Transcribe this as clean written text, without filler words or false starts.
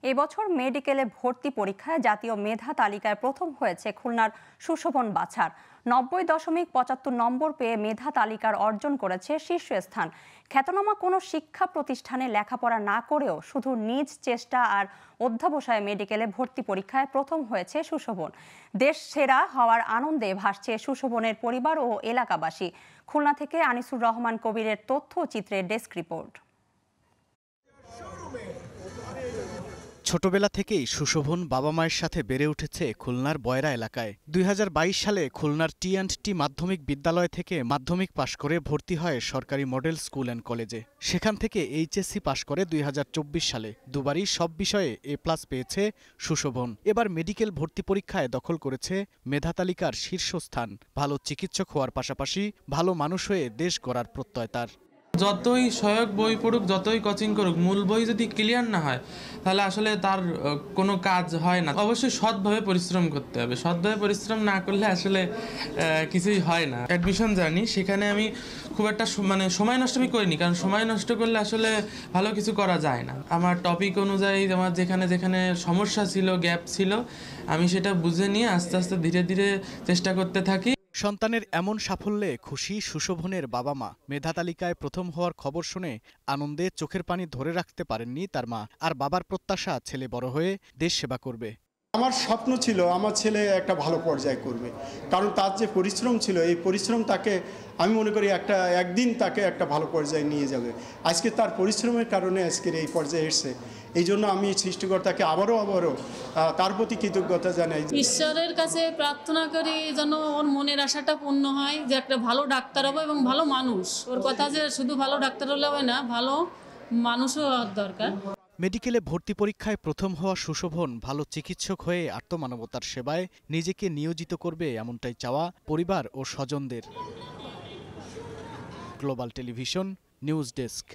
এবছর মেডিকেলে ভর্তি পরীক্ষায় জাতীয় মেধা তালিকায় প্রথম হয়েছে খুলনার সুশোভন বাছার। ৯০.৭৫ নম্বর পেয়ে মেধা তালিকার অর্জন করেছে শীর্ষস্থান। খ্যাতনামা কোনো শিক্ষা প্রতিষ্ঠানে লেখাপড়া না করেও শুধু নিজ চেষ্টা আর অধ্যবসায়ে মেডিকেলে ভর্তি পরীক্ষায় প্রথম হয়েছে সুশোভন। দেশ সেরা হওয়ার আনন্দে ভাসছে সুশোভনের পরিবার ও এলাকাবাসী। খুলনা থেকে আনিসুর রহমান কবিরের তথ্যচিত্রের ডেস্ক রিপোর্ট। ছোটবেলা থেকেই সুশোভন বাবা মায়ের সাথে বেড়ে উঠেছে খুলনার বয়রা এলাকায়। ২০২২ সালে খুলনার টি&টি মাধ্যমিক বিদ্যালয় থেকে মাধ্যমিক পাশ করে ভর্তি হয় সরকারি মডেল স্কুল অ্যান্ড কলেজে। সেখান থেকে এইচএসসি পাশ করে ২০২৪ সালে দুবারই সব বিষয়ে এ+ পেয়েছে সুশোভন। এবার মেডিকেল ভর্তি পরীক্ষায় দখল করেছে মেধা তালিকার শীর্ষস্থান। ভালো চিকিৎসক হওয়ার পাশাপাশি ভালো মানুষ হয়ে দেশ গড়ার প্রত্যয় তার। যতই সহায়ক বই পড়ুক, যতই কোচিং করুক, মূল বই যদি ক্লিয়ার না হয় তাহলে আসলে তার কোনো কাজ হয় না। অবশ্যই সৎভাবে পরিশ্রম করতে হবে। সৎভাবে পরিশ্রম না করলে আসলে কিছুই হয় না। অ্যাডমিশন জানি, সেখানে আমি খুব একটা সময় নষ্ট আমি করিনি, কারণ সময় নষ্ট করলে আসলে ভালো কিছু করা যায় না। আমার টপিক অনুযায়ী আমার যেখানে যেখানে সমস্যা ছিল, গ্যাপ ছিল, আমি সেটা বুঝে নিয়ে আস্তে আস্তে ধীরে ধীরে চেষ্টা করতে থাকি। সন্তানের এমন সাফল্যে খুশি সুশোভনের বাবা মা। মেধা তালিকায় প্রথম হওয়ার খবর শুনে আনন্দে চোখের পানি ধরে রাখতে পারেননি তার মা। আর বাবার প্রত্যাশা ছেলে বড় হয়ে দেশ সেবা করবে। আমার স্বপ্ন ছিল আমার ছেলে একটা ভালো পর্যায়ে করবে, কারণ তার যে পরিশ্রম ছিল, এই পরিশ্রম তাকে, আমি মনে করি একদিন তাকে একটা ভালো পর্যায়ে নিয়ে যাবে। আজকে তার পরিশ্রমের কারণে আজকের এই পর্যায়ে এসেছে। এই জন্য আমি সৃষ্টিকর্তাকে আবারও তার প্রতি কৃতজ্ঞতা জানাই। ঈশ্বরের কাছে প্রার্থনা করি যেন ওর মনের আশাটা পূর্ণ হয়, যে একটা ভালো ডাক্তার হবে এবং ভালো মানুষ। ওর কথা যে শুধু ভালো ডাক্তার হলে হবে না, ভালো মানুষও হওয়ার দরকার। মেডিকেলে ভর্তি পরীক্ষায় প্রথম হওয়া সুশোভন ভালো চিকিৎসক হয়ে আত্মমানবতার সেবায় নিজেকে নিয়োজিত করবে, এমনটাই চাওয়া পরিবার ও স্বজনদের। Global television news desk.